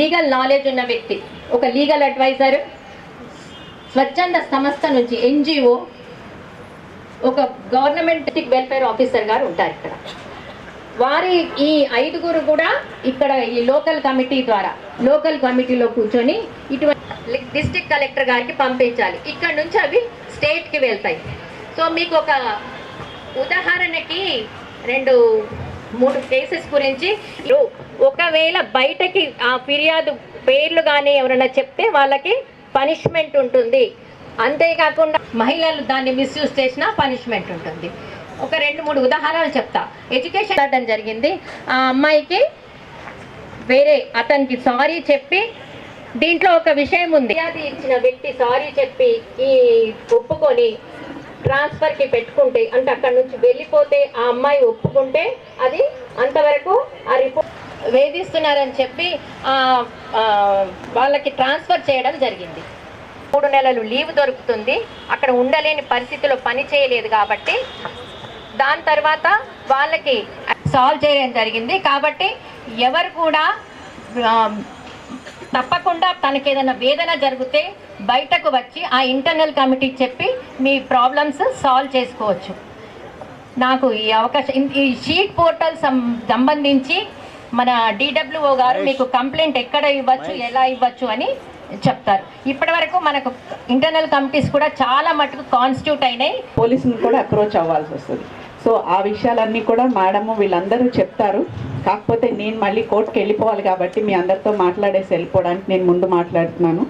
Legal knowledge ఉన్న వ్యక్తి, ఒక లీగల్ అడ్వైజర్, స్వచ్ఛంద సంస్థ నుంచి ఎన్జిఓ, ఒక గవర్నమెంట్ వెల్ఫేర్ ఆఫీసర్ గారు ఉంటారు ఇక్కడ. వారి ఈ 5గురు కూడా ఇక్కడ ఈ లోకల్ కమిటీ ద్వారా లోకల్ కమిటీలో కూర్చొని ఇటువంటి డిస్ట్రిక్ట్ కలెక్టర్ గారికి పంపించాలి. ఇక్కడ నుంచి అవి స్టేట్కి వెళ్తాయి. సో మీకు ఒక ఉదాహరణకి 2-3 కేసెస్ గురించి, ఒకవేళ బయటకి ఆ ఫిర్యాదు పేర్లు కానీ ఎవరైనా చెప్తే వాళ్ళకి పనిష్మెంట్ ఉంటుంది. అంతేకాకుండా మహిళలు దాన్ని మిస్యూజ్ చేసినా పనిష్మెంట్ ఉంటుంది. ఒక 2-3 ఉదాహరణలు చెప్తా. ఎడ్యుకేషన్ ఇవ్వడం జరిగింది. ఆ అమ్మాయికి వేరే అతనికి సారీ చెప్పి, దీంట్లో ఒక విషయం ఉంది, ఫిర్యాదు ఇచ్చిన వ్యక్తి సారీ చెప్పి ఈ ఒప్పుకొని ట్రాన్స్ఫర్కి పెట్టుకుంటే, అంటే అక్కడ నుంచి వెళ్ళిపోతే ఆ అమ్మాయి ఒప్పుకుంటే అది అంతవరకు ఆ రిపోర్ట్ వేధిస్తున్నారని చెప్పి వాళ్ళకి ట్రాన్స్ఫర్ చేయడం జరిగింది. 3 నెలలు లీవ్ దొరుకుతుంది. అక్కడ ఉండలేని పరిస్థితిలో పని చేయలేదు కాబట్టి దాని తర్వాత వాళ్ళకి సాల్వ్ చేయడం జరిగింది. కాబట్టి ఎవరు కూడా తప్పకుండా తనకి ఏదైనా వేదన జరిగితే బయటకు వచ్చి ఆ ఇంటర్నల్ కమిటీ చెప్పి మీ ప్రాబ్లమ్స్ సాల్వ్ చేసుకోవచ్చు. నాకు ఈ అవకాశం, ఈ షీట్ పోర్టల్ సంబంధించి మన డిడబ్ల్యూఓ గారు మీకు కంప్లైంట్ ఎక్కడ ఇవ్వచ్చు, ఎలా ఇవ్వచ్చు అని చెప్తారు. ఇప్పటి వరకు మనకు ఇంటర్నల్ కమిటీస్ కూడా చాలా మటుకు కాన్స్టిట్యూట్ అయినాయి. పోలీసులు కూడా అప్రోచ్ అవ్వాల్సి వస్తుంది. సో ఆ విషయాలన్నీ కూడా మేడము వీళ్ళందరూ చెప్తారు. కాకపోతే నేను మళ్ళీ కోర్టుకి వెళ్ళిపోవాలి కాబట్టి మీ అందరితో మాట్లాడేసి వెళ్ళిపోవడానికి నేను ముందు మాట్లాడుతున్నాను.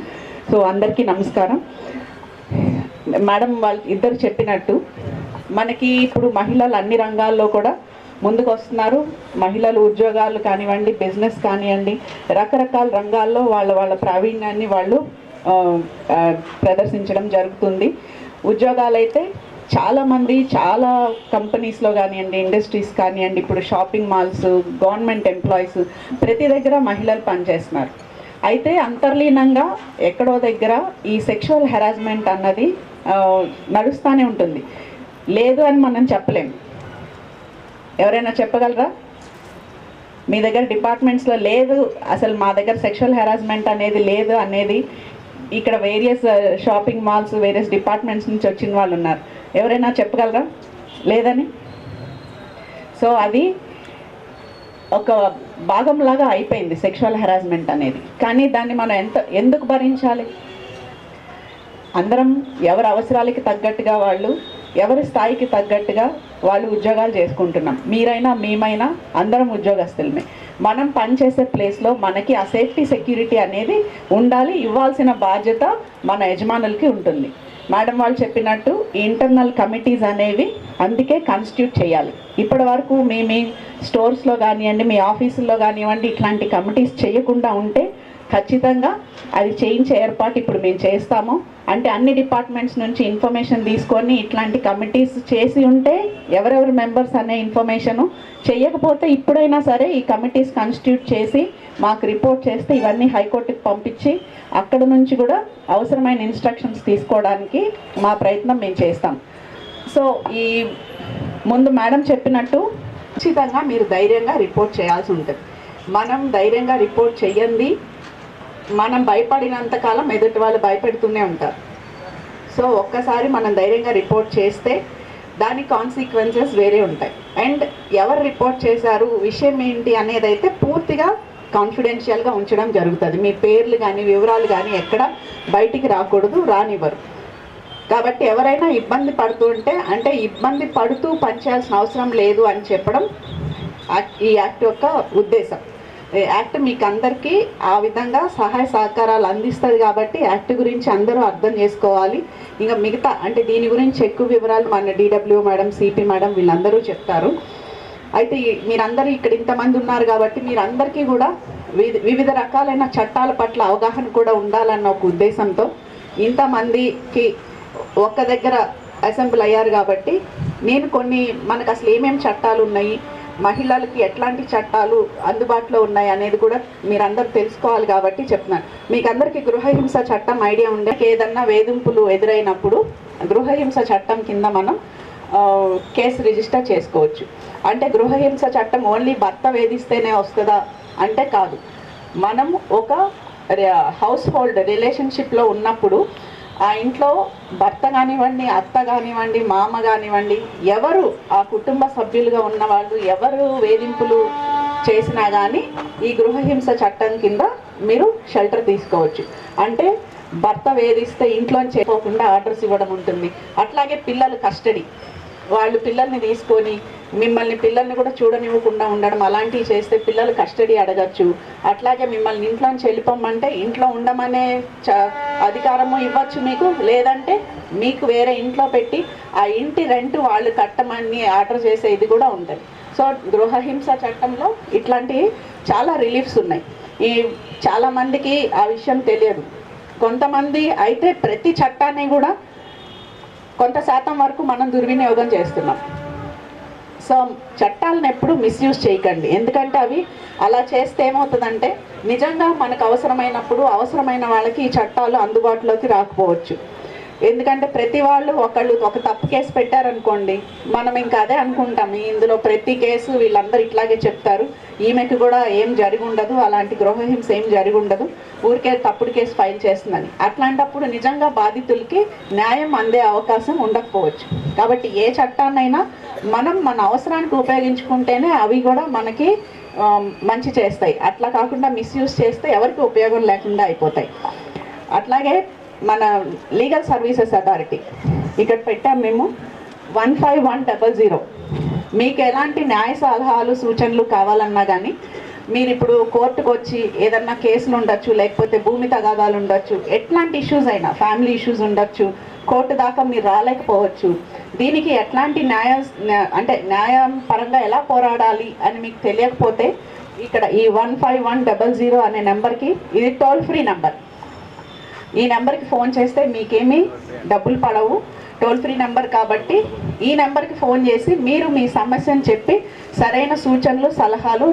సో అందరికీ నమస్కారం. మేడం వాళ్ళు ఇద్దరు చెప్పినట్టు మనకి ఇప్పుడు మహిళలు అన్ని రంగాల్లో కూడా ముందుకు వస్తున్నారు. మహిళలు ఉద్యోగాలు కానివ్వండి, బిజినెస్ కానివ్వండి, రకరకాల రంగాల్లో వాళ్ళ ప్రావీణ్యాన్ని వాళ్ళు ప్రదర్శించడం జరుగుతుంది. ఉద్యోగాలు అయితే చాలామంది చాలా కంపెనీస్లో కానివ్వండి, ఇండస్ట్రీస్ కానివ్వండి, ఇప్పుడు షాపింగ్ మాల్స్, గవర్నమెంట్ ఎంప్లాయీస్ ప్రతి దగ్గర మహిళలు పనిచేస్తున్నారు. అయితే అంతర్లీనంగా ఎక్కడో దగ్గర ఈ సెక్షువల్ హెరాస్మెంట్ అన్నది నడుస్తూనే ఉంటుంది. లేదు అని మనం చెప్పలేము. ఎవరైనా చెప్పగలరా? మీ దగ్గర డిపార్ట్మెంట్స్లో లేదు, అసలు మా దగ్గర సెక్షువల్ హెరాస్మెంట్ అనేది లేదు అనేది ఇక్కడ various shopping malls, various departments నుంచి వచ్చిన వాళ్ళు ఉన్నారు. ఎవరైనా చెప్పగలరా లేదని? సో అది ఒక భాగంలాగా అయిపోయింది సెక్షువల్ హెరాస్మెంట్ అనేది. కానీ దాన్ని మనం ఎందుకు భరించాలి? అందరం ఎవరి అవసరాలకి తగ్గట్టుగా వాళ్ళు, ఎవరి స్థాయికి తగ్గట్టుగా వాళ్ళు ఉద్యోగాలు చేసుకుంటున్నాం. మీరైనా మేమైనా అందరం ఉద్యోగస్తులమే. మనం పనిచేసే ప్లేస్లో మనకి ఆ సేఫ్టీ సెక్యూరిటీ అనేది ఉండాలి. ఇవ్వాల్సిన బాధ్యత మన యజమానులకి ఉంటుంది. మేడం వాళ్ళు చెప్పినట్టు ఇంటర్నల్ కమిటీస్ అనేవి అందుకే కాన్స్టిట్యూట్ చేయాలి. ఇప్పటి వరకు మీ స్టోర్స్లో కానివ్వండి, మీ ఆఫీసుల్లో కానివ్వండి, ఇట్లాంటి కమిటీస్ చేయకుండా ఉంటే ఖచ్చితంగా అది చేయించే ఏర్పాటు ఇప్పుడు మేము చేస్తాము. అంటే అన్ని డిపార్ట్మెంట్స్ నుంచి ఇన్ఫర్మేషన్ తీసుకొని ఇట్లాంటి కమిటీస్ చేసి ఉంటే ఎవరెవరు మెంబర్స్ అనే ఇన్ఫర్మేషను చేయకపోతే ఇప్పుడైనా సరే ఈ కమిటీస్ కాన్స్టిట్యూట్ చేసి మాకు రిపోర్ట్ చేస్తే ఇవన్నీ హైకోర్టుకి పంపించి అక్కడ నుంచి కూడా అవసరమైన ఇన్స్ట్రక్షన్స్ తీసుకోవడానికి మా ప్రయత్నం మేము చేస్తాం. సో ఈ ముందు మేడం చెప్పినట్టు ఖచ్చితంగా మీరు ధైర్యంగా రిపోర్ట్ చేయాల్సి ఉంటుంది. మనం ధైర్యంగా రిపోర్ట్ చేయండి, మనం భయపడినంతకాలం ఎదుటి వాళ్ళు భయపెడుతూనే ఉంటారు. సో ఒక్కసారి మనం ధైర్యంగా రిపోర్ట్ చేస్తే దాని కాన్సిక్వెన్సెస్ వేరే ఉంటాయి. అండ్ ఎవరు రిపోర్ట్ చేశారు, విషయం ఏంటి అనేది అయితే పూర్తిగా కాన్ఫిడెన్షియల్గా ఉంచడం జరుగుతుంది. మీ పేర్లు కానీ వివరాలు కానీ ఎక్కడ బయటికి రాకూడదు, రానివ్వరు. కాబట్టి ఎవరైనా ఇబ్బంది పడుతుంటే, అంటే ఇబ్బంది పడుతూ పనిచేయాల్సిన అవసరం లేదు అని చెప్పడం ఈ యాక్ట్ యొక్క ఉద్దేశం. యాక్ట్ మీకు అందరికీ ఆ విధంగా సహాయ సహకారాలు అందిస్తుంది. కాబట్టి యాక్ట్ గురించి అందరూ అర్థం చేసుకోవాలి. ఇంకా మిగతా అంటే దీని గురించి ఎక్కువ వివరాలు మన డిడబ్ల్యూ మేడం, సిపి మేడం వీళ్ళందరూ చెప్తారు. అయితే మీరందరూ ఇక్కడ ఇంతమంది ఉన్నారు కాబట్టి మీరందరికీ కూడా వివిధ రకాలైన చట్టాల పట్ల అవగాహన కూడా ఉండాలన్న ఒక ఉద్దేశంతో ఇంతమందికి ఒక్క దగ్గర అసెంబ్లీ అయ్యారు. కాబట్టి నేను మనకు అసలు ఏమేమి చట్టాలు ఉన్నాయి, మహిళలకి ఎట్లాంటి చట్టాలు అందుబాటులో ఉన్నాయి అనేది కూడా మీరందరూ తెలుసుకోవాలి కాబట్టి చెప్తున్నాను. మీకు అందరికీ గృహహింస చట్టం ఐడియా ఉండే, ఏదన్నా వేధింపులు ఎదురైనప్పుడు గృహహింస చట్టం కింద మనం కేసు రిజిస్టర్ చేసుకోవచ్చు. అంటే గృహహింస చట్టం ఓన్లీ భర్త వేధిస్తేనే వస్తుందా అంటే కాదు. మనం ఒక హౌస్ హోల్డ్ రిలేషన్షిప్లో ఉన్నప్పుడు ఆ ఇంట్లో భర్త కానివ్వండి, అత్త కానివ్వండి, మామ కానివ్వండి, ఎవరు ఆ కుటుంబ సభ్యులుగా ఉన్నవాళ్ళు ఎవరు వేధింపులు చేసినా కానీ ఈ గృహహింస చట్టం కింద మీరు షెల్టర్ తీసుకోవచ్చు. అంటే భర్త వేధిస్తే ఇంట్లోంచి చేయకుండా ఆర్డర్స్ ఇవ్వడం ఉంటుంది. అట్లాగే పిల్లలు కస్టడీ, వాళ్ళు పిల్లల్ని తీసుకొని పిల్లల్ని కూడా చూడనివ్వకుండా ఉండడం, అలాంటివి చేస్తే పిల్లలు కస్టడీ అడగచ్చు. అట్లాగే మిమ్మల్ని ఇంట్లోంచి వెళ్ళిపోమంటే ఇంట్లో ఉండమనే అధికారము ఇవ్వచ్చు మీకు, లేదంటే మీకు వేరే ఇంట్లో పెట్టి ఆ ఇంటి రెంట్ వాళ్ళు కట్టమని ఆర్డర్ చేసే ఇది కూడా ఉంటుంది. సో గృహహింస చట్టంలో ఇట్లాంటివి చాలా రిలీఫ్స్ ఉన్నాయి. చాలామందికి ఆ విషయం తెలియదు. కొంతమంది అయితే ప్రతి చట్టాన్ని కూడా కొంత శాతం వరకు మనం దుర్వినియోగం చేస్తున్నాం. సో చట్టాలను ఎప్పుడు మిస్యూజ్ చేయకండి. ఎందుకంటే అవి అలా చేస్తే ఏమవుతుందంటే నిజంగా మనకు అవసరమైన వాళ్ళకి ఈ చట్టాలు అందుబాటులోకి రాకపోవచ్చు. ఎందుకంటే ప్రతి వాళ్ళు ఒకళ్ళు ఒక తప్పు కేసు పెట్టారనుకోండి, మనం ఇంకా అదే అనుకుంటాం, ఇందులో ప్రతి కేసు వీళ్ళందరూ ఇట్లాగే చెప్తారు, ఈమెకు కూడా ఏం జరిగి ఉండదు, అలాంటి గృహహింస ఏం జరిగి ఉండదు, ఊరికే తప్పుడు కేసు ఫైల్ చేస్తుందని. అట్లాంటప్పుడు నిజంగా బాధితులకి న్యాయం అందే అవకాశం ఉండకపోవచ్చు. కాబట్టి ఏ చట్టాన్నైనా మనం మన అవసరానికి ఉపయోగించుకుంటేనే అవి కూడా మనకి మంచి చేస్తాయి. అట్లా కాకుండా మిస్యూజ్ చేస్తే ఎవరికి ఉపయోగం లేకుండా అయిపోతాయి. అట్లాగే మన లీగల్ సర్వీసెస్ అథారిటీ ఇక్కడ పెట్టాం మేము 15100. మీకు ఎలాంటి న్యాయ సలహాలు సూచనలు కావాలన్నా కానీ మీరు ఇప్పుడు కోర్టుకు వచ్చి ఏదన్నా కేసులు ఉండొచ్చు, లేకపోతే భూమి తగాదాలు ఉండొచ్చు, ఎట్లాంటి ఇష్యూస్ అయినా, ఫ్యామిలీ ఇష్యూస్ ఉండొచ్చు, కోర్టు దాకా మీరు రాలేకపోవచ్చు. దీనికి ఎట్లాంటి న్యాయం పరంగా ఎలా పోరాడాలి అని మీకు తెలియకపోతే ఇక్కడ ఈ 15100 అనే నెంబర్కి, ఇది టోల్ ఫ్రీ నెంబర్, ఈ నెంబర్కి ఫోన్ చేస్తే మీకేమీ డబ్బులు పడవు, టోల్ ఫ్రీ నెంబర్ కాబట్టి ఈ నెంబర్కి ఫోన్ చేసి మీరు మీ సమస్యను చెప్పి సరైన సూచనలు సలహాలు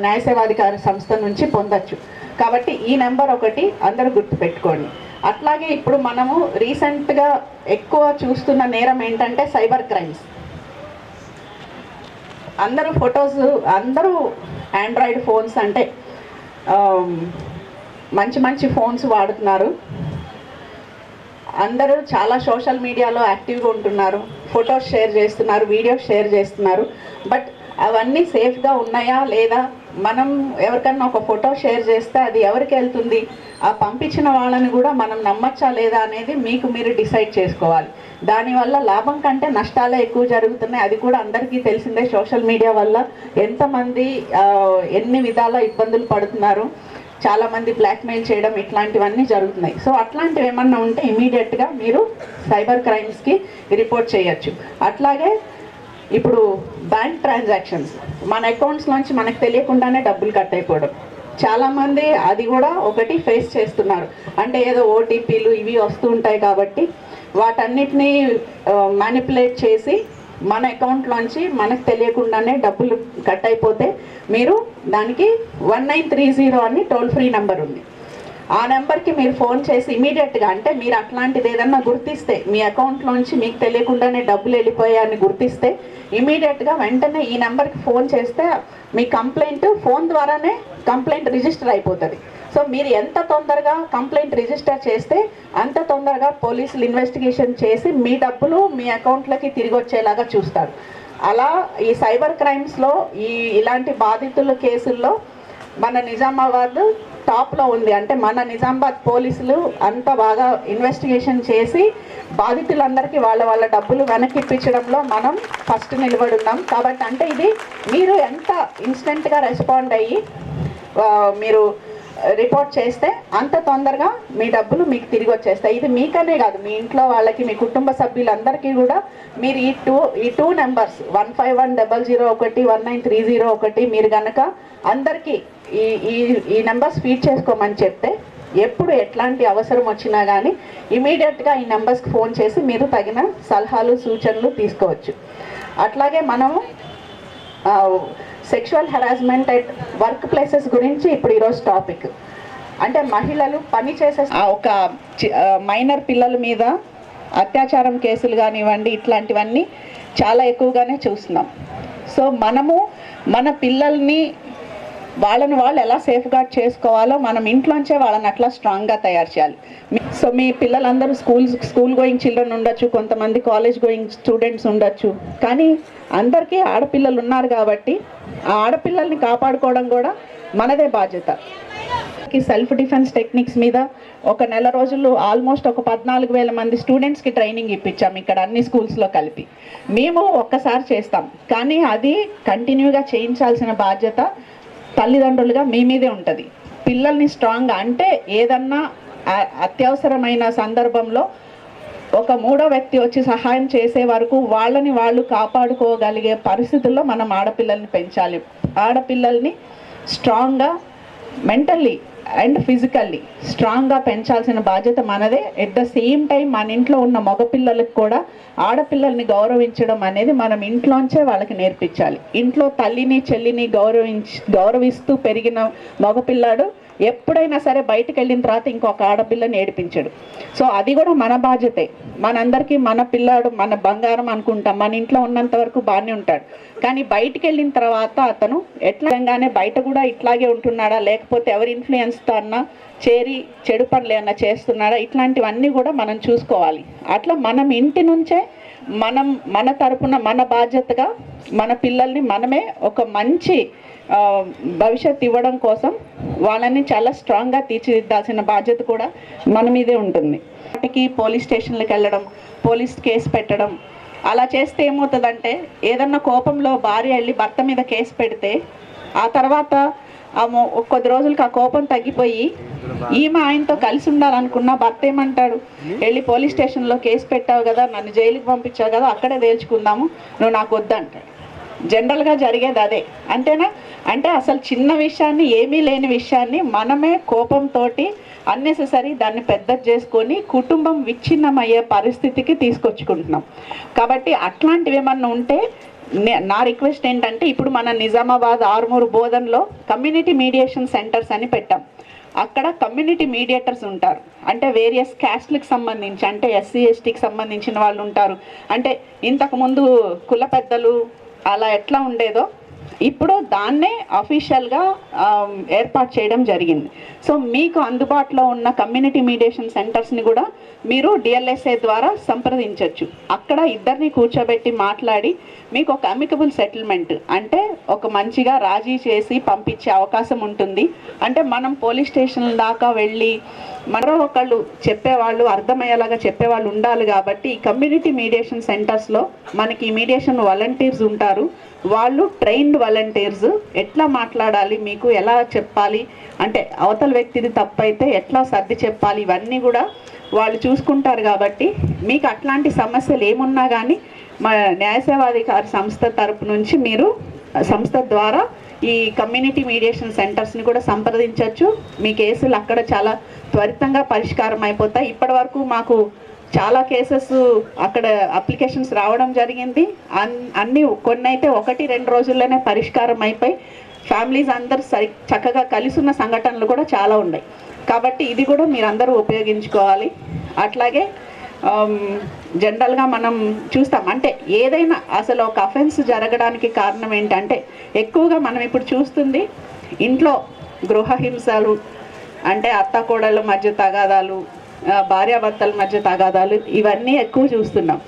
న్యాయ సేవాధికార సంస్థ నుంచి పొందొచ్చు. కాబట్టి ఈ నెంబర్ ఒకటి అందరూ గుర్తుపెట్టుకోండి. అట్లాగే ఇప్పుడు మనము రీసెంట్గా ఎక్కువ చూస్తున్న నేరం ఏంటంటే సైబర్ క్రైమ్స్. అందరూ ఆండ్రాయిడ్ ఫోన్స్ అంటే మంచి ఫోన్స్ వాడుతున్నారు. అందరూ చాలా సోషల్ మీడియాలో యాక్టివ్గా ఉంటున్నారు, ఫొటోస్ షేర్ చేస్తున్నారు, వీడియోస్ షేర్ చేస్తున్నారు. బట్ అవన్నీ సేఫ్గా ఉన్నాయా లేదా, మనం ఎవరికన్నా ఒక ఫోటో షేర్ చేస్తే అది ఎవరికి వెళ్తుంది, ఆ పంపించిన వాళ్ళని కూడా మనం నమ్మచ్చా లేదా అనేది మీరు డిసైడ్ చేసుకోవాలి. దానివల్ల లాభం కంటే నష్టాలే ఎక్కువ జరుగుతున్నాయి. అది కూడా అందరికీ తెలిసిందే. సోషల్ మీడియా వల్ల ఎంతమంది ఎన్ని విధాల ఇబ్బందులు పడుతున్నారు, చాలామంది బ్లాక్మెయిల్ చేయడం, ఇట్లాంటివన్నీ జరుగుతున్నాయి. సో అట్లాంటివి ఏమన్నా ఉంటే ఇమీడియట్గా మీరు సైబర్ క్రైమ్స్కి రిపోర్ట్ చేయొచ్చు. అట్లాగే ఇప్పుడు బ్యాంక్ ట్రాన్సాక్షన్స్, మన అకౌంట్స్లోంచి మనకు తెలియకుండానే డబ్బులు కట్ అయిపోవడం, చాలామంది అది కూడా ఒకటి ఫేస్ చేస్తున్నారు. అంటే ఏదో ఓటీపీలు ఇవి వస్తూ ఉంటాయి కాబట్టి వాటన్నిటినీ మ్యానిపులేట్ చేసి మన అకౌంట్లోంచి మనకు తెలియకుండానే డబ్బులు కట్ అయిపోతే మీరు దానికి 1930 అని టోల్ ఫ్రీ నెంబర్ ఉంది. ఆ నెంబర్కి మీరు ఫోన్ చేసి ఇమీడియట్గా, అంటే మీరు అట్లాంటిది ఏదన్నా గుర్తిస్తే, మీ అకౌంట్లోంచి మీకు తెలియకుండానే డబ్బులు వెళ్ళిపోయాయని గుర్తిస్తే ఇమీడియట్గా వెంటనే ఈ నెంబర్కి ఫోన్ చేస్తే మీ కంప్లైంట్ ఫోన్ ద్వారానే కంప్లైంట్ రిజిస్టర్ అయిపోతుంది. సో మీరు ఎంత తొందరగా కంప్లైంట్ రిజిస్టర్ చేస్తే అంత తొందరగా పోలీసులు ఇన్వెస్టిగేషన్ చేసి మీ డబ్బులు మీ అకౌంట్లోకి తిరిగి వచ్చేలాగా చూస్తారు. అలా ఈ సైబర్ క్రైమ్స్లో ఇలాంటి బాధితుల కేసుల్లో మన నిజామాబాద్ టాప్లో ఉంది. అంటే మన నిజామాబాద్ పోలీసులు అంత బాగా ఇన్వెస్టిగేషన్ చేసి బాధితులందరికీ వాళ్ళ డబ్బులు వెనక్కి ఇప్పించడంలో మనం ఫస్ట్ నిలబడి ఉన్నాం. కాబట్టి అంటే ఇది మీరు ఎంత ఇన్స్టెంట్గా రెస్పాండ్ అయ్యి మీరు రిపోర్ట్ చేస్తే అంత తొందరగా మీ డబ్బులు మీకు తిరిగి వచ్చేస్తాయి. ఇది మీకనే కాదు, మీ ఇంట్లో వాళ్ళకి, మీ కుటుంబ సభ్యులందరికీ కూడా మీరు ఈ టూ నెంబర్స్ 15100 ఒకటి 1930 ఒకటి మీరు కనుక అందరికీ ఈ నెంబర్స్ ఫీడ్ చేసుకోమని చెప్తే ఎప్పుడు ఎట్లాంటి అవసరం వచ్చినా కానీ ఇమీడియట్గా ఈ నెంబర్స్కి ఫోన్ చేసి మీరు తగిన సలహాలు సూచనలు తీసుకోవచ్చు. అట్లాగే మనము sexual harassment at work places గురించి ఇప్పుడు ఈరోజు టాపిక్. అంటే మహిళలు పని చేసే ఒక మైనర్ పిల్లల మీద అత్యాచారం కేసులు కానివ్వండి, ఇట్లాంటివన్నీ చాలా ఎక్కువగానే చూస్తున్నాం. సో మనము మన పిల్లల్ని వాళ్ళని వాళ్ళు ఎలా సేఫ్ గార్డ్ చేసుకోవాలో మనం ఇంట్లోంచే వాళ్ళని అట్లా స్ట్రాంగ్గా తయారు చేయాలి. సో మీ పిల్లలందరూ స్కూల్ గోయింగ్ చిల్డ్రన్ ఉండొచ్చు, కొంతమంది కాలేజ్ గోయింగ్ స్టూడెంట్స్ ఉండొచ్చు, కానీ అందరికీ ఆడపిల్లలు ఉన్నారు కాబట్టి ఆ ఆడపిల్లల్ని కాపాడుకోవడం కూడా మనదే బాధ్యత. సెల్ఫ్ డిఫెన్స్ టెక్నిక్స్ మీద ఒక నెల రోజులు ఆల్మోస్ట్ ఒక 14,000 మంది స్టూడెంట్స్కి ట్రైనింగ్ ఇప్పించాం ఇక్కడ అన్ని స్కూల్స్లో కలిపి. మేము ఒక్కసారి చేస్తాం, కానీ అది కంటిన్యూగా చేయించాల్సిన బాధ్యత తల్లిదండ్రులుగా మీ మీదే ఉంటుంది. పిల్లల్ని స్ట్రాంగ్గా అంటే ఏదన్నా అత్యవసరమైన సందర్భంలో ఒక మూడో వ్యక్తి వచ్చి సహాయం చేసే వరకు వాళ్ళని వాళ్ళు కాపాడుకోగలిగే పరిస్థితుల్లో మనం ఆడపిల్లల్ని పెంచాలి. ఆడపిల్లల్ని స్ట్రాంగ్గా మెంటల్లీ అండ్ ఫిజికల్లీ స్ట్రాంగ్గా పెంచాల్సిన బాధ్యత మనదే. ఎట్ ద సేమ్ టైం మన ఇంట్లో ఉన్న మగపిల్లలకు కూడా ఆడపిల్లల్ని గౌరవించడం అనేది మనం ఇంట్లోంచే వాళ్ళకి నేర్పించాలి. ఇంట్లో తల్లిని చెల్లిని గౌరవిస్తూ పెరిగిన మగపిల్లాడు ఎప్పుడైనా సరే బయటకు వెళ్ళిన తర్వాత ఇంకొక ఆడపిల్లని ఏడిపించడు. సో అది కూడా మన బాధ్యతే. మనందరికీ మన పిల్లాడు మన బంగారం అనుకుంటాం, మన ఇంట్లో ఉన్నంత వరకు బాగానే ఉంటాడు, కానీ బయటికి వెళ్ళిన తర్వాత అతను ఎట్లాగానే బయట కూడా ఇట్లాగే ఉంటున్నాడా, లేకపోతే ఎవరి ఇన్ఫ్లుయెన్స్తో అన్నా చేరి చెడు పనులు ఏమన్నా చేస్తున్నాడా, ఇట్లాంటివన్నీ కూడా మనం చూసుకోవాలి. అట్లా మనం ఇంటి నుంచే మన తరపున మన బాధ్యతగా మన పిల్లల్ని మనమే ఒక మంచి భవిష్యత్తు ఇవ్వడం కోసం వాళ్ళని చాలా స్ట్రాంగ్గా తీర్చిదిద్దాల్సిన బాధ్యత కూడా మన మీదే ఉంటుంది. వాటికి పోలీస్ స్టేషన్లకు వెళ్ళడం, పోలీస్ కేసు పెట్టడం అలా చేస్తే ఏమవుతుందంటే ఏదన్నా కోపంలో భార్య వెళ్ళి భర్త మీద కేసు పెడితే ఆ తర్వాత కొద్ది రోజులకి ఆ కోపం తగ్గిపోయి ఈమె ఆయనతో కలిసి ఉండాలనుకున్న భర్త ఏమంటాడు, వెళ్ళి పోలీస్ స్టేషన్లో కేసు పెట్టావు కదా, నన్ను జైలుకి పంపించావు కదా, అక్కడే తేల్చుకుందాము, నువ్వు నాకు వద్దంటాడు. జనరల్గా జరిగేది అదే. అంతేనా? అంటే అసలు చిన్న విషయాన్ని, ఏమీ లేని విషయాన్ని మనమే కోపంతో అన్నెసెసరీ దాన్ని పెద్దది చేసుకొని కుటుంబం విచ్ఛిన్నమయ్యే పరిస్థితికి తీసుకొచ్చుకుంటున్నాం. కాబట్టి అట్లాంటివి ఏమన్నా ఉంటే నా రిక్వెస్ట్ ఏంటంటే, ఇప్పుడు మన నిజామాబాద్, ఆర్మూరు, బోధన్లో కమ్యూనిటీ మీడియేషన్ సెంటర్స్ అని పెట్టాం. అక్కడ కమ్యూనిటీ మీడియేటర్స్ ఉంటారు. అంటే వేరియస్ క్యాస్ట్లకు సంబంధించి, అంటే ఎస్సీ ఎస్టీకి సంబంధించిన వాళ్ళు ఉంటారు. అంటే ఇంతకుముందు కుల పెద్దలు అలా ఎట్లా ఉండేదో ఇప్పుడు దాన్నే అఫీషియల్గా ఏర్పాటు చేయడం జరిగింది. సో మీకు అందుబాటులో ఉన్న కమ్యూనిటీ మీడియేషన్ సెంటర్స్ని కూడా మీరు డిఎల్ఎస్ఏ ద్వారా సంప్రదించవచ్చు. అక్కడ ఇద్దరిని కూర్చోబెట్టి మాట్లాడి మీకు ఒక అమికబుల్ సెటిల్మెంట్, అంటే ఒక మంచిగా రాజీ చేసి పంపించే అవకాశం ఉంటుంది. అంటే మనం పోలీస్ స్టేషన్ దాకా వెళ్ళి మరో ఒకళ్ళు చెప్పేవాళ్ళు, అర్థమయ్యేలాగా చెప్పేవాళ్ళు ఉండాలి. కాబట్టి ఈ కమ్యూనిటీ మీడియేషన్ సెంటర్స్లో మనకి మీడియేషన్ వాలంటీర్స్ ఉంటారు. వాళ్ళు ట్రైన్డ్ వాలంటీర్స్. ఎట్లా మాట్లాడాలి, మీకు ఎలా చెప్పాలి, అంటే అవతల వ్యక్తిది తప్పైతే ఎట్లా సర్ది చెప్పాలి, ఇవన్నీ కూడా వాళ్ళు చూసుకుంటారు. కాబట్టి మీకు అట్లాంటి సమస్యలు ఏమున్నా కానీ మా న్యాయ సేవాధికారి సంస్థ తరపు నుంచి మీరు సంస్థ ద్వారా ఈ కమ్యూనిటీ మీడియేషన్ సెంటర్స్ని కూడా సంప్రదించవచ్చు. మీ కేసులు అక్కడ చాలా త్వరితంగా పరిష్కారం అయిపోతాయి. ఇప్పటి వరకు మాకు చాలా కేసెస్ అక్కడ అప్లికేషన్స్ రావడం జరిగింది. అన్నీ కొన్ని అయితే 1-2 రోజుల్లోనే పరిష్కారం అయిపోయి ఫ్యామిలీస్ అందరూ చక్కగా కలిసి ఉన్న సంఘటనలు కూడా చాలా ఉన్నాయి. కాబట్టి ఇది కూడా మీరందరూ ఉపయోగించుకోవాలి. అట్లాగే జనరల్గా మనం చూస్తాం, అంటే ఏదైనా అసలు ఒక అఫెన్స్ జరగడానికి కారణం ఏంటంటే ఎక్కువగా మనం ఇప్పుడు చూస్తుంది ఇంట్లో గృహహింసలు, అంటే అత్త కోడళ్ళ మధ్య తగాదాలు, భార్యాభర్తల మధ్య తగాదాలు, ఇవన్నీ ఎక్కువ చూస్తున్నాం.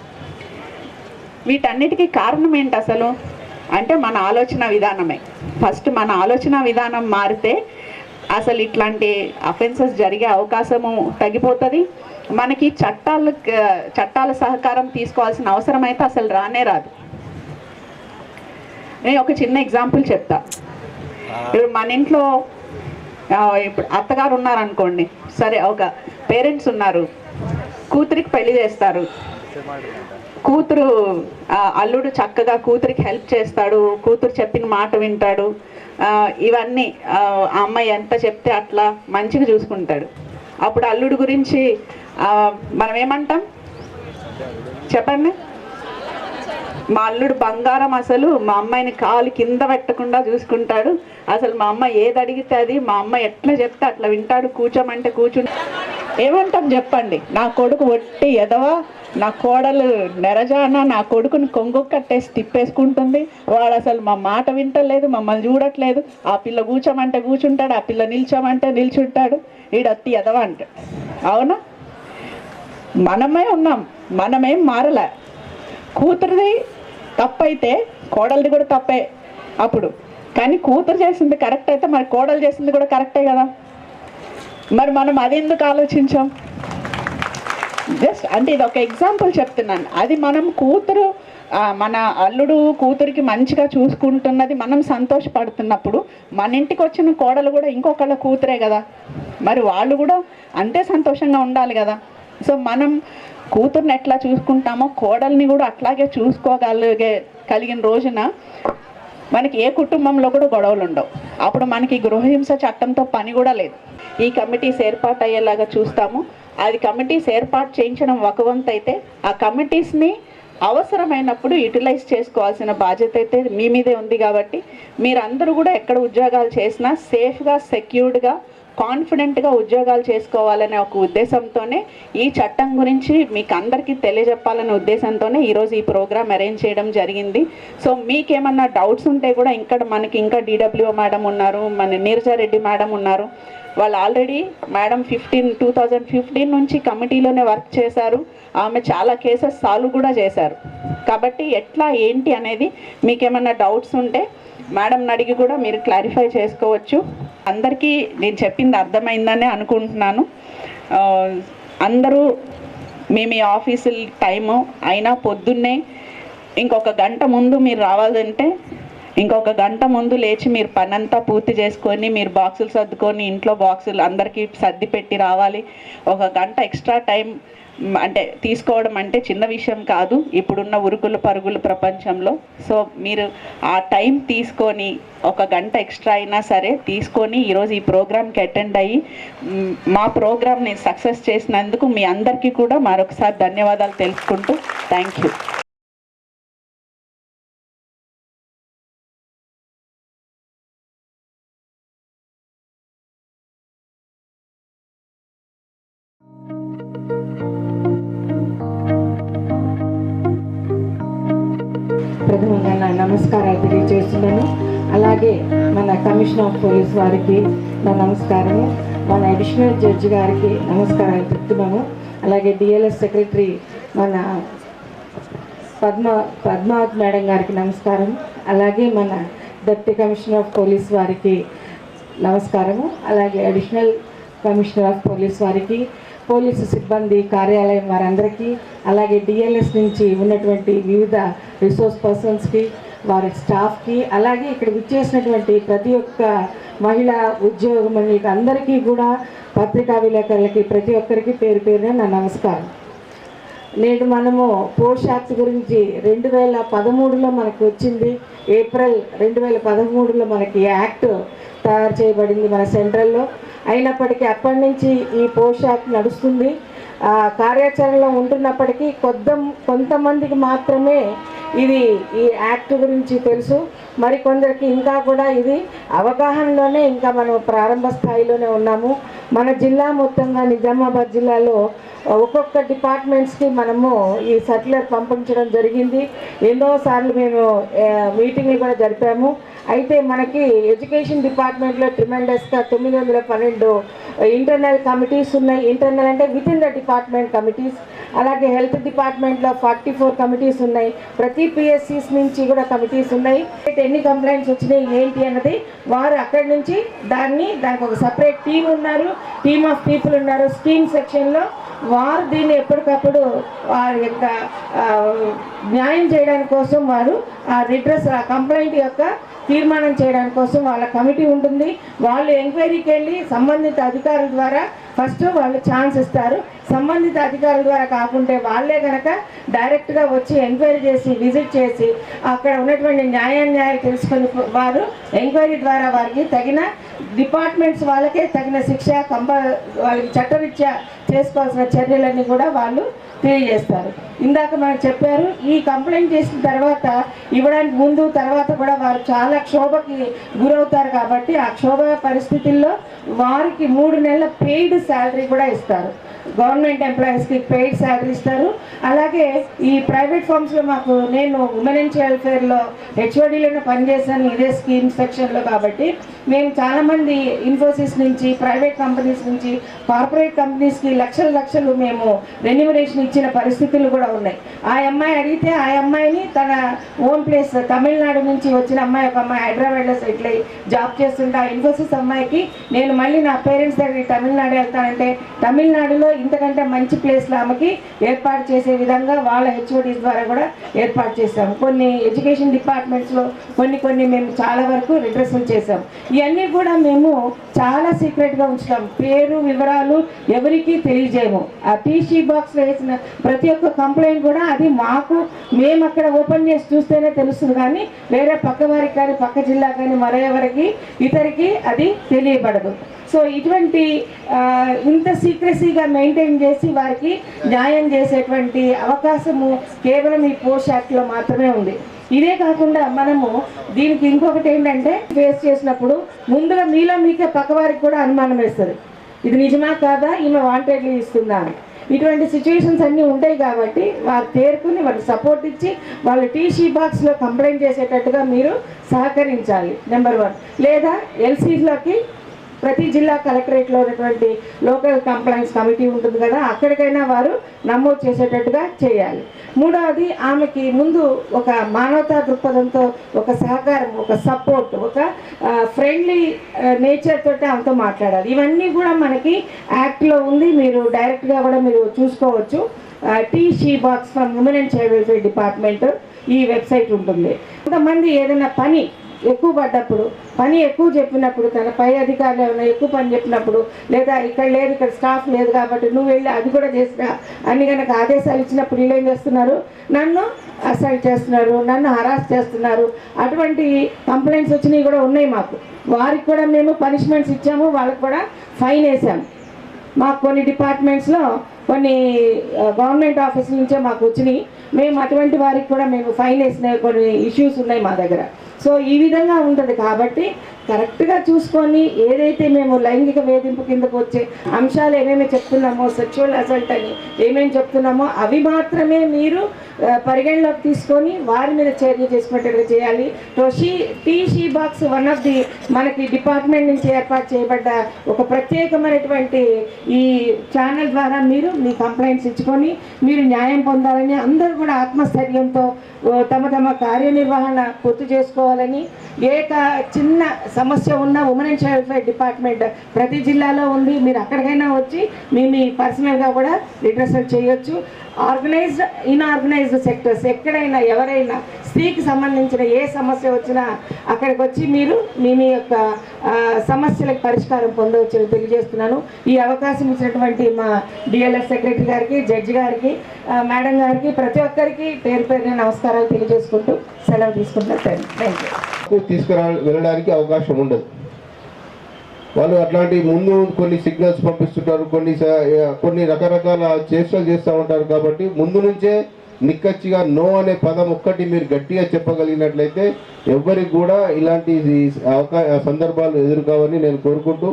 వీటన్నిటికీ కారణం ఏంటి అసలు అంటే మన ఆలోచన విధానమే. ఫస్ట్ మన ఆలోచన విధానం మారితే అసలు ఇట్లాంటి అఫెన్సెస్ జరిగే అవకాశము తగ్గిపోతుంది. మనకి చట్టాల సహకారం తీసుకోవాల్సిన అవసరం అయితే అసలు రానే రాదు. నేను ఒక చిన్న ఎగ్జాంపుల్ చెప్తా. ఇప్పుడు మన ఇంట్లో ఇప్పుడు అత్తగారు ఉన్నారనుకోండి, సరే ఒక పేరెంట్స్ ఉన్నారు, కూతురికి పెళ్లి చేస్తారు. కూతురు అల్లుడు చక్కగా కూతురికి హెల్ప్ చేస్తాడు, కూతురు చెప్పిన మాట వింటాడు, ఇవన్నీ ఆ అమ్మాయి ఎంత చెప్తే అట్లా మంచిగా చూసుకుంటాడు. అప్పుడు అల్లుడు గురించి మనం ఏమంటాం చెప్పండి? మా అల్లుడు బంగారం, అసలు మా అమ్మాయిని కాలు కింద పెట్టకుండా చూసుకుంటాడు, అసలు మా అమ్మ ఏది అడిగితే అది, మా అమ్మ ఎట్లా చెప్తే అట్లా వింటాడు, కూర్చోమంటే కూర్చుంటాడు. ఏమంటాం చెప్పండి? నా కొడుకు ఒట్టి ఎదవా, నా కోడలు నెరజాన, నా కొడుకుని కొంగు కట్టేసి తిప్పేసుకుంటుంది, వాడు అసలు మా మాట వింటలేదు, మమ్మల్ని చూడట్లేదు, ఆ పిల్ల కూర్చోమంటే కూర్చుంటాడు, ఆ పిల్ల నిల్చోమంటే నిల్చుంటాడు, ఈడొత్తి ఎదవా అంటాడు. అవునా? మనమే ఉన్నాం, మనమేం మారలే. కూతురిది తప్పైతే కోడలిది కూడా తప్పే అప్పుడు, కానీ కూతురు చేసింది కరెక్ట్ అయితే మరి కోడలు చేసింది కూడా కరెక్టే కదా. మరి మనం అది ఎందుకు ఆలోచించాం? జస్ట్ అంటే ఇది ఒక ఎగ్జాంపుల్ చెప్తున్నాను. అది మనం కూతురు మన అల్లుడు కూతురికి మంచిగా చూసుకుంటున్నది మనం సంతోషపడుతున్నప్పుడు మన ఇంటికి వచ్చిన కోడలు కూడా ఇంకొకళ్ళ కూతురే కదా, మరి వాళ్ళు కూడా అంతే సంతోషంగా ఉండాలి కదా. సో మనం కూతుర్ని ఎట్లా చూసుకుంటామో కోడల్ని కూడా అట్లాగే కలిగిన రోజున మనకి ఏ కుటుంబంలో కూడా గొడవలు ఉండవు. అప్పుడు మనకి గృహహింస చట్టంతో పని కూడా లేదు. ఈ కమిటీస్ ఏర్పాటు అయ్యేలాగా చూస్తాము. అది కమిటీస్ ఏర్పాటు చేయించడం ఒక వంతు అయితే, ఆ కమిటీస్ని అవసరమైనప్పుడు యూటిలైజ్ చేసుకోవాల్సిన బాధ్యత అయితే మీ మీదే ఉంది. కాబట్టి మీరందరూ కూడా ఎక్కడ ఉద్యోగాలు చేసినా సేఫ్గా, సెక్యూర్డ్గా, కాన్ఫిడెంట్గా ఉద్యోగాలు చేసుకోవాలనే ఒక ఉద్దేశంతోనే ఈ చట్టం గురించి మీకు అందరికీ తెలియజెప్పాలనే ఉద్దేశంతోనే ఈరోజు ఈ ప్రోగ్రామ్ అరేంజ్ చేయడం జరిగింది. సో మీకేమన్నా డౌట్స్ ఉంటే కూడా మనకి ఇంకా DWO మేడం ఉన్నారు, మన నీరజారెడ్డి మేడం ఉన్నారు. వాళ్ళు ఆల్రెడీ మేడం 2015 నుంచి కమిటీలోనే వర్క్ చేశారు. ఆమె చాలా కేసెస్ సాల్వ్ కూడా చేశారు. కాబట్టి ఎట్లా ఏంటి అనేది మీకేమన్నా డౌట్స్ ఉంటే మేడంని అడిగి కూడా మీరు క్లారిఫై చేసుకోవచ్చు. అందరికీ నేను చెప్పింది అర్థమైందనే అనుకుంటున్నాను. అందరూ మీ ఆఫీసు టైము అయినా పొద్దున్నే ఇంకొక గంట ముందు మీరు రావాలంటే ఇంకొక గంట ముందు లేచి మీరు పనంతా పూర్తి చేసుకొని మీరు బాక్సులు సర్దుకొని ఇంట్లో బాక్సులు అందరికీ సర్ది పెట్టి రావాలి. ఒక గంట ఎక్స్ట్రా టైం అంటే తీసుకోవడం అంటే చిన్న విషయం కాదు ఇప్పుడున్న ఉరుకుల పరుగుల ప్రపంచంలో. సో మీరు ఆ టైం తీసుకొని ఒక గంట ఎక్స్ట్రా అయినా సరే తీసుకొని ఈరోజు ఈ ప్రోగ్రామ్కి అటెండ్ అయ్యి మా ప్రోగ్రామ్ని సక్సెస్ చేసినందుకు మీ అందరికీ కూడా మరొకసారి ధన్యవాదాలు తెలుసుకుంటూ థ్యాంక్ యూ. ప్రథమంగా నా నమస్కారాలు తెలియజేస్తున్నాను. అలాగే మన కమిషనర్ ఆఫ్ పోలీస్ వారికి నా నమస్కారము, మన అడిషనల్ జడ్జి గారికి నమస్కారాలు చెప్తున్నాము. అలాగే DLS సెక్రటరీ మన పద్మావత్ మేడం గారికి నమస్కారం. అలాగే మన డిప్యూటీ కమిషనర్ ఆఫ్ పోలీస్ వారికి నమస్కారము. అలాగే అడిషనల్ కమిషనర్ ఆఫ్ పోలీస్ వారికి, పోలీసు సిబ్బంది కార్యాలయం వారందరికీ, అలాగే DLS నుంచి ఉన్నటువంటి వివిధ రిసోర్స్ పర్సన్స్కి, వారి స్టాఫ్కి, అలాగే ఇక్కడ విచ్చేసినటువంటి ప్రతి ఒక్క మహిళా ఉద్యోగమణులకి అందరికీ కూడా, పత్రికా విలేకరులకి ప్రతి ఒక్కరికి పేరు పేరున నా నమస్కారం. నేడు మనము పోస్ట్ యాక్ట్ గురించి 2013లో మనకు వచ్చింది. ఏప్రిల్ 2013లో మనకి యాక్ట్ తయారు చేయబడింది మన సెంట్రల్లో. అయినప్పటికీ అప్పటి నుంచి ఈ పోస్ట్ యాక్ట్ నడుస్తుంది. కార్యాచరణలో ఉంటున్నప్పటికీ కొంతమందికి మాత్రమే ఇది ఈ యాక్ట్ గురించి తెలుసు. మరికొందరికి ఇంకా కూడా ఇది అవగాహనలోనే ఇంకా మనం ప్రారంభ స్థాయిలోనే ఉన్నాము. మన జిల్లా మొత్తంగా నిజామాబాద్ జిల్లాలో ఒక్కొక్క డిపార్ట్మెంట్స్కి మనము ఈ సర్క్యులర్ పంపించడం జరిగింది. ఎన్నోసార్లు మేము మీటింగ్లు కూడా జరిపాము. అయితే మనకి ఎడ్యుకేషన్ డిపార్ట్మెంట్లో ట్రిమెండస్గా 912 ఇంటర్నల్ కమిటీస్ ఉన్నాయి. ఇంటర్నల్ అంటే with in the department committees. అలాగే హెల్త్ డిపార్ట్మెంట్లో 44 కమిటీస్ ఉన్నాయి. ప్రతి PSCs నుంచి కూడా కమిటీస్ ఉన్నాయి. ఎన్ని కంప్లైంట్స్ వచ్చినాయి ఏంటి అన్నది వారు అక్కడి నుంచి దానికి ఒక సపరేట్ టీమ్ ఉన్నారు, టీమ్ ఆఫ్ పీపుల్ ఉన్నారు స్కీమ్ సెక్షన్లో. వారు దీన్ని ఎప్పటికప్పుడు వారి యొక్క న్యాయం చేయడానికి కోసం వారు ఆ రిడ్రెస్ ఆ కంప్లైంట్ యొక్క తీర్మానం చేయడానికి కోసం వాళ్ళ కమిటీ ఉంటుంది. వాళ్ళు ఎంక్వైరీకి వెళ్ళి సంబంధిత అధికారుల ద్వారా ఫస్ట్ వాళ్ళు ఛాన్స్ ఇస్తారు. సంబంధిత అధికారుల ద్వారా కాకుంటే వాళ్ళే కనుక డైరెక్ట్గా వచ్చి ఎంక్వైరీ చేసి విజిట్ చేసి అక్కడ ఉన్నటువంటి న్యాయాలు తెలుసుకొని వారు ఎంక్వైరీ ద్వారా వారికి తగిన డిపార్ట్మెంట్స్ వాళ్ళకే తగిన శిక్ష వాళ్ళకి చట్టరీత్యా చేసుకోవాల్సిన చర్యలన్నీ కూడా వాళ్ళు తెలియజేస్తారు. ఇందాక మనకు చెప్పారు, ఈ కంప్లైంట్ చేసిన తర్వాత ఇవ్వడానికి ముందు తర్వాత కూడా వారు చాలా క్షోభకి గురవుతారు. కాబట్టి ఆ క్షోభ పరిస్థితుల్లో వారికి 3 నెలల పెయిడ్ శాలరీ కూడా ఇస్తారు. గవర్నమెంట్ ఎంప్లాయీస్కి పెయిడ్ శాలరీ ఇస్తారు. అలాగే ఈ ప్రైవేట్ ఫార్మ్స్లో నేను ఉమెన్ అండ్ చైల్డ్ వెల్ఫేర్లో హెచ్ఓడీలను పనిచేశాను ఇదే స్కీమ్ సెక్షన్లో. కాబట్టి మేము చాలామంది ఇన్ఫోసిస్ నుంచి, ప్రైవేట్ కంపెనీస్ నుంచి, కార్పొరేట్ కంపెనీస్కి లక్షలు మేము రెన్యుమరేషన్ ఇచ్చిన పరిస్థితులు కూడా ఉన్నాయి. ఆ అమ్మాయి అడిగితే ఆ అమ్మాయిని తన ఓన్ ప్లేస్ తమిళనాడు నుంచి వచ్చిన అమ్మాయి, ఒక అమ్మాయి హైదరాబాద్లో సెటిల్ అయ్యి జాబ్ చేస్తుంటే ఆ ఇన్ఫోసిస్ అమ్మాయికి నేను మళ్ళీ నా పేరెంట్స్ దగ్గరికి తమిళనాడు వెళ్తానంటే తమిళనాడులో ఇంతకంటే మంచి ప్లేస్లో ఆమెకి ఏర్పాటు చేసే విధంగా వాళ్ళ హెచ్ఓడీస్ ద్వారా కూడా ఏర్పాటు చేశాము. కొన్ని ఎడ్యుకేషన్ డిపార్ట్మెంట్స్లో కొన్ని మేము చాలా వరకు రిడ్రెసల్ చేసాం. ఇవన్నీ కూడా మేము చాలా సీక్రెట్గా ఉంచుతాం. పేరు వివరాలు ఎవరికీ తెలియజేయము. ఆ టీసీ బాక్స్లో వేసిన ప్రతి ఒక్క కంప్లైంట్ కూడా అది మేము అక్కడ ఓపెన్ చేసి చూస్తేనే తెలుస్తుంది, కానీ వేరే పక్క వారికి కానీ పక్క జిల్లా కానీ మరెవరికి ఇతరికి అది తెలియబడదు. సో ఇటువంటి ఇంత సీక్రెసీగా మెయింటైన్ చేసి వారికి న్యాయం చేసేటువంటి అవకాశము కేవలం ఈ పోస్ట్ యాక్ట్లో మాత్రమే ఉంది. ఇదే కాకుండా మనము దీనికి ఇంకొకటి ఏంటంటే ఫేస్ చేసినప్పుడు ముందుగా మీకే పక్కవారికి కూడా అనుమానం వేస్తుంది, ఇది నిజమా కాదా, ఈమె వాంటెడ్లీ ఇస్తుందా అని. ఇటువంటి సిచ్యువేషన్స్ అన్నీ ఉంటాయి కాబట్టి వారు తేరుకుని వాళ్ళకి సపోర్ట్ ఇచ్చి వాళ్ళు టీసీ బాక్స్లో కంప్లైంట్ చేసేటట్టుగా మీరు సహకరించాలి. నెంబర్ 1. లేదా ఎల్సీలోకి ప్రతి జిల్లా కలెక్టరేట్లో ఉన్నటువంటి లోకల్ కంప్లైంట్స్ కమిటీ ఉంటుంది కదా, అక్కడికైనా వారు నమోదు చేసేటట్టుగా చేయాలి. 3వది, ఆమెకి ముందు ఒక మానవతా దృక్పథంతో ఒక సహకారం, ఒక సపోర్ట్, ఒక ఫ్రెండ్లీ నేచర్ తోటి ఆమెతో మాట్లాడాలి. ఇవన్నీ కూడా మనకి యాక్ట్లో ఉంది, మీరు డైరెక్ట్గా కూడా మీరు చూసుకోవచ్చు. TC box from women and child welfare department ఈ వెబ్సైట్ ఉంటుంది. కొంతమంది ఏదైనా పని ఎక్కువ పడ్డప్పుడు, పని ఎక్కువ చెప్పినప్పుడు, తన పై అధికారులు ఏమైనా ఎక్కువ పని చెప్పినప్పుడు, లేదా ఇక్కడ స్టాఫ్ లేదు కాబట్టి నువ్వు వెళ్ళి అది కూడా చేసినా అని కనుక ఆదేశాలు ఇచ్చినప్పుడు వీళ్ళు ఏం చేస్తున్నారు, నన్ను అసల్ట్ చేస్తున్నారు, నన్ను హరాస్ చేస్తున్నారు, అటువంటి కంప్లైంట్స్ వచ్చినవి కూడా ఉన్నాయి మాకు. వారికి కూడా మేము పనిష్మెంట్స్ ఇచ్చాము, వాళ్ళకి కూడా ఫైన్ వేసాము. మాకు కొన్ని డిపార్ట్మెంట్స్లో కొన్ని గవర్నమెంట్ ఆఫీస్ నుంచే మాకు వచ్చినాయి. మేము అటువంటి వారికి కూడా మేము ఫైన్ వేసిన కొన్ని ఇష్యూస్ ఉన్నాయి మా దగ్గర. సో ఈ విధంగా ఉంటుంది కాబట్టి కరెక్ట్గా చూసుకొని ఏదైతే మేము లైంగిక వేధింపు కిందకు వచ్చే అంశాలు ఏమేమి చెప్తున్నామో, సెక్షువల్ అసల్ట్ అని ఏమేమి చెప్తున్నామో అవి మాత్రమే మీరు పరిగణలోకి తీసుకొని వారి మీద చర్య చేసుకునేట్టుగా చేయాలి. TC box one of the మనకి డిపార్ట్మెంట్ నుంచి ఏర్పాటు చేయబడ్డ ఒక ప్రత్యేకమైనటువంటి ఈ ఛానల్ ద్వారా మీరు మీ కంప్లైంట్స్ ఇచ్చుకొని మీరు న్యాయం పొందాలని, అందరూ కూడా ఆత్మస్థైర్యంతో తమ కార్యనిర్వహణ పూర్తి చేసుకోవాలని, చిన్న సమస్య ఉన్న women and child welfare department ప్రతి జిల్లాలో ఉంది. మీరు అక్కడికైనా వచ్చి మీ పర్సనల్గా కూడా రిడ్రెసల్ చేయొచ్చు. ఆర్గనైజ్డ్, ఇన్ఆర్గనైజ్డ్ సెక్టర్స్ ఎక్కడైనా ఎవరైనా స్త్రీకి సంబంధించిన ఏ సమస్య వచ్చినా అక్కడికి వచ్చి మీరు మీ యొక్క సమస్యలకు పరిష్కారం పొందవచ్చని తెలియజేస్తున్నాను. ఈ అవకాశం ఇచ్చినటువంటి మా డిఎల్ఎఫ్ సెక్రటరీ గారికి, జడ్జి గారికి, మేడం గారికి, ప్రతి ఒక్కరికి పేరు పేరున నమస్కారాలు తెలియజేసుకుంటూ సెలవు తీసుకుంటున్నాను. Thank you. వెళ్ళడానికి అవకాశం ఉండదు. వాళ్ళు అట్లాంటి ముందు కొన్ని సిగ్నల్స్ పంపిస్తుంటారు, కొన్ని రకరకాల చేష్టలు చేస్తూ ఉంటారు. కాబట్టి ముందు నుంచే నిక్కచ్చిగా నో అనే పదం ఒక్కటి మీరు గట్టిగా చెప్పగలిగినట్లయితే ఎవరికి కూడా ఇలాంటి సందర్భాలు ఎదురుకావని నేను కోరుకుంటూ,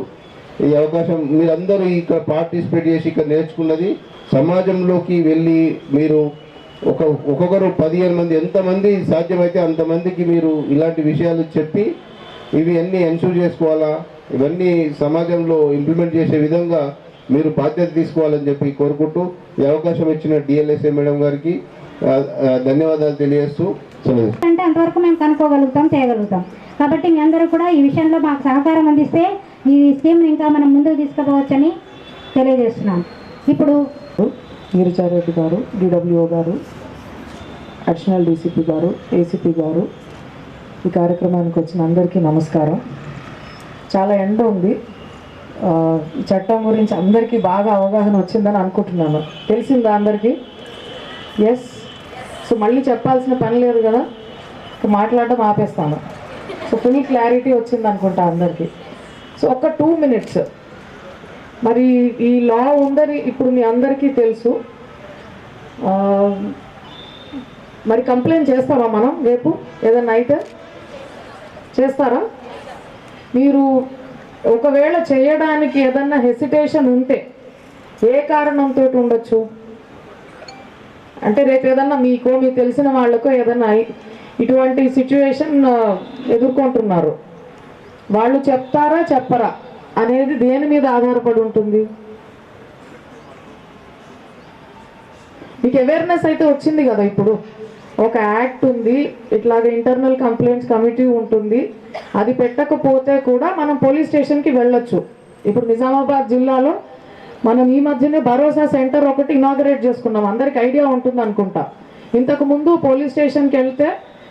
ఈ అవకాశం మీరందరూ ఇక్కడ పార్టిసిపేట్ చేసి ఇక్కడ నేర్చుకున్నది సమాజంలోకి వెళ్ళి మీరు ఒక్కొక్కరు 15 మంది, ఎంతమంది సాధ్యమైతే అంతమందికి మీరు ఇలాంటి విషయాలు చెప్పి ఇవి అన్నీ ఎన్షూర్ చేసుకోవాలా, ఇవన్నీ సమాజంలో ఇంప్లిమెంట్ చేసే విధంగా మీరు బాధ్యత తీసుకోవాలని చెప్పి కోరుకుంటూ ఈ అవకాశం ఇచ్చిన డిఎల్ఎస్ఏ మేడం గారికి ధన్యవాదాలు తెలియజేస్తూ అంటే అంతవరకు మేము కనుక్కోగలుగుతాం, చేయగలుగుతాం. కాబట్టి మీ అందరూ కూడా ఈ విషయంలో మాకు సహకారం అందిస్తే ఈ స్కీమ్ని ఇంకా మనం ముందుకు తీసుకుపోవచ్చని తెలియజేస్తున్నాం. ఇప్పుడు నీరజారెడ్డి గారు, డిడబ్ల్యూఓ గారు, అడిషనల్ డీసీపీ గారు, ఏసీపీ గారు, ఈ కార్యక్రమానికి వచ్చిన అందరికీ నమస్కారం. చాలా ఎండ ఉంది. చట్టం గురించి అందరికీ బాగా అవగాహన వచ్చిందని అనుకుంటున్నాను. తెలిసిందా అందరికీ? ఎస్. సో మళ్ళీ చెప్పాల్సిన పని లేదు కదా, మాట్లాడడం ఆపేస్తాను. సో ఫుల్ క్లారిటీ వచ్చింది అనుకుంటా అందరికీ. సో ఒక 2 minutes, మరి ఈ లా ఉందని ఇప్పుడు మీ అందరికీ తెలుసు. మరి కంప్లైంట్ చేస్తామా మనం రేపు? ఏదన్నా అయితే చేస్తారా? మీరు ఒకవేళ చేయడానికి ఏదన్నా హెసిటేషన్ ఉంటే ఏ కారణంతో ఉండొచ్చు అంటే రేపు ఏదన్నా మీకు తెలిసిన వాళ్ళకో ఏదన్నా ఇటువంటి సిచ్యువేషన్ ఎదుర్కొంటున్నారు, వాళ్ళు చెప్తారా చెప్పరా అనేది దేని మీద ఆధారపడి ఉంటుంది? మీకు అవేర్నెస్ అయితే వచ్చింది కదా, ఇప్పుడు ఒక యాక్ట్ ఉంది, ఇట్లాగే ఇంటర్నల్ కంప్లైంట్స్ కమిటీ ఉంటుంది, అది పెట్టకపోతే కూడా మనం పోలీస్ స్టేషన్కి వెళ్ళొచ్చు. ఇప్పుడు నిజామాబాద్ జిల్లాలో మనం ఈ మధ్యనే భరోసా సెంటర్ ఒకటి ఇనాగరేట్ చేసుకున్నాం, అందరికి ఐడియా ఉంటుంది అనుకుంటా. ఇంతకుముందు పోలీస్ స్టేషన్కి వెళ్తే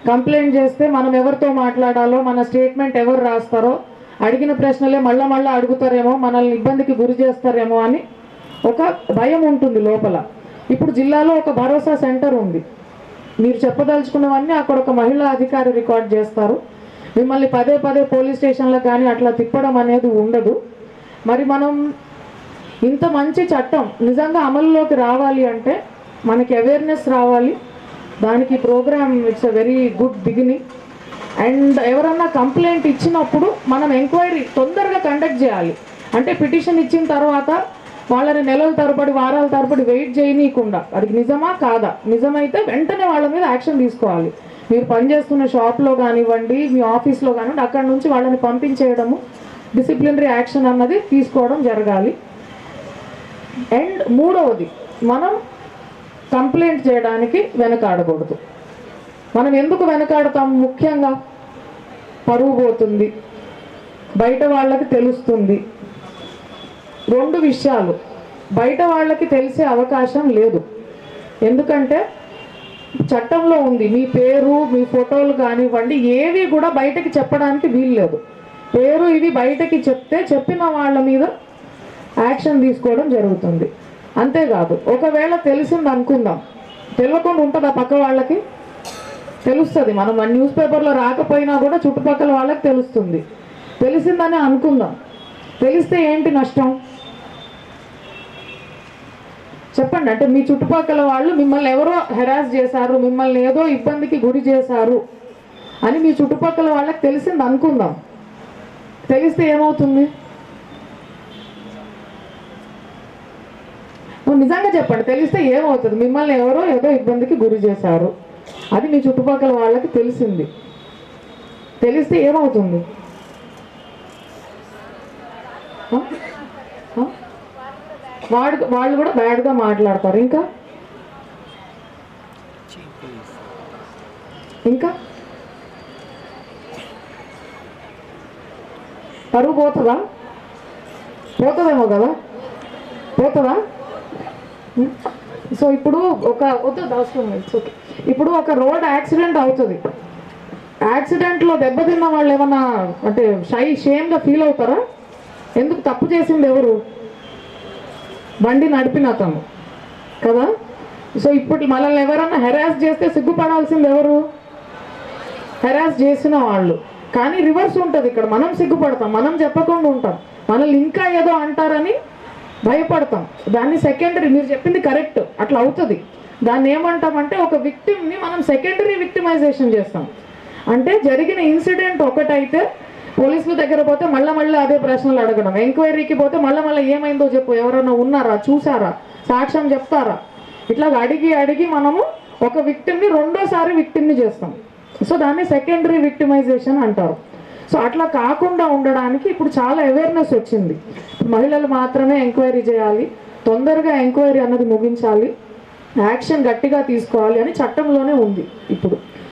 కంప్లైంట్ చేస్తే మనం ఎవరితో మాట్లాడాలో, మన స్టేట్మెంట్ ఎవరు రాస్తారో, అడిగిన ప్రశ్నలే మళ్ళా అడుగుతారేమో, మనల్ని ఇబ్బందికి గురి చేస్తారేమో అని ఒక భయం ఉంటుంది లోపల. ఇప్పుడు జిల్లాలో ఒక భరోసా సెంటర్ ఉంది, మీరు చెప్పదలుచుకున్నవన్నీ అక్కడ ఒక మహిళా అధికారి రికార్డ్ చేస్తారు. మిమ్మల్ని పదే పోలీస్ స్టేషన్లకు కానీ అట్లా తిప్పడం అనేది ఉండదు. మరి మనం ఇంత మంచి చట్టం నిజంగా అమలులోకి రావాలి అంటే మనకి అవేర్నెస్ రావాలి. దానికి programme it's a very good beginning. And ఎవరన్నా కంప్లైంట్ ఇచ్చినప్పుడు మనం ఎంక్వైరీ తొందరగా కండక్ట్ చేయాలి. అంటే పిటిషన్ ఇచ్చిన తర్వాత వాళ్ళని నెలల తరబడి వారాల తరబడి వెయిట్ చేయనీయకుండా అది నిజమా కాదా, నిజమైతే వెంటనే వాళ్ళ మీద యాక్షన్ తీసుకోవాలి. మీరు పనిచేస్తున్న షాప్లో కానివ్వండి, మీ ఆఫీస్లో కానివ్వండి, అక్కడ నుంచి వాళ్ళని పంపించేయడము, డిసిప్లినరీ యాక్షన్ అన్నది తీసుకోవడం జరగాలి. అండ్ మూడవది, మనం కంప్లైంట్ చేయడానికి వెనకాడకూడదు. మనం ఎందుకు వెనకాడతాం? ముఖ్యంగా పరువు పోతుంది, బయట వాళ్ళకి తెలుస్తుంది. రెండు విషయాలు, బయట వాళ్ళకి తెలిసే అవకాశం లేదు. ఎందుకంటే చట్టంలో ఉంది, మీ పేరు మీ ఫోటోలు కానివ్వండి ఏవి కూడా బయటకి చెప్పడానికి వీలు లేదు. పేరు ఇవి బయటకి చెప్తే చెప్పిన వాళ్ళ మీద యాక్షన్ తీసుకోవడం జరుగుతుంది. అంతేకాదు, ఒకవేళ తెలిసింది అనుకుందాం, తెలియకుండా ఉంటుందా పక్క వాళ్ళకి? తెలుస్తుంది. మనం న్యూస్ పేపర్లో రాకపోయినా కూడా చుట్టుపక్కల వాళ్ళకి తెలుస్తుంది. తెలిసిందని అనుకుందాం, తెలిస్తే ఏంటి నష్టం చెప్పండి. అంటే మీ చుట్టుపక్కల వాళ్ళు మిమ్మల్ని ఎవరో హెరాస్ చేశారు, మిమ్మల్ని ఏదో ఇబ్బందికి గురి చేశారు అని మీ చుట్టుపక్కల వాళ్ళకి తెలిసింది అనుకుందాం, తెలిస్తే ఏమవుతుంది? నిజంగా చెప్పండి, తెలిస్తే ఏమవుతుంది? మిమ్మల్ని ఎవరో ఏదో ఇబ్బందికి గురి చేశారు, అది మీ చుట్టుపక్కల వాళ్ళకి తెలిసింది, తెలిస్తే ఏమవుతుంది? వాళ్ళు కూడా బ్యాడ్గా మాట్లాడతారు. ఇంకా పరువు పోతుందా? పోతుందేమో కదా, పోతుందా? సో ఇప్పుడు ఇప్పుడు ఒక రోడ్ యాక్సిడెంట్ అవుతుంది. యాక్సిడెంట్లో దెబ్బతిన్న వాళ్ళు ఏమన్నా అంటే షేమ్గా ఫీల్ అవుతారా? ఎందుకు? తప్పు చేసింది ఎవరు? బండి నడిపిన అతను కదా. సో ఇప్పుడు మనల్ని ఎవరన్నా హెరాస్ చేస్తే సిగ్గుపడాల్సింది ఎవరు? హెరాస్ చేసిన వాళ్ళు. కానీ రివర్స్ ఉంటుంది, ఇక్కడ మనం సిగ్గుపడతాం, మనం చెప్పకుండా ఉంటాం, మనల్ని ఇంకా ఏదో అంటారని భయపడతాం. దాన్ని సెకండరీ, మీరు చెప్పింది కరెక్ట్, అట్లా అవుతుంది. దాన్ని ఏమంటామంటే ఒక విక్టిమ్ని మనం సెకండరీ విక్టిమైజేషన్ చేస్తాం. అంటే జరిగిన ఇన్సిడెంట్ ఒకటైతే పోలీసుల దగ్గర పోతే మళ్ళీ అదే ప్రశ్నలు అడగడం, ఎంక్వైరీకి పోతే మళ్ళీ ఏమైందో చెప్పు, ఎవరైనా ఉన్నారా, చూసారా, సాక్ష్యం చెప్తారా, ఇట్లా అడిగి మనము ఒక విక్టిమ్ని రెండోసారి విక్టిమ్ని చేస్తాం. సో దాన్ని సెకండరీ విక్టిమైజేషన్ అంటారు. సో అట్లా కాకుండా ఉండడానికి ఇప్పుడు చాలా అవేర్నెస్ వచ్చింది. మహిళలు మాత్రమే ఎంక్వైరీ చేయాలి, తొందరగా ఎంక్వైరీ అన్నది ముగించాలి, యాక్షన్ గట్టిగా తీసుకోవాలి అని చట్టంలోనే ఉంది ఇప్పుడు.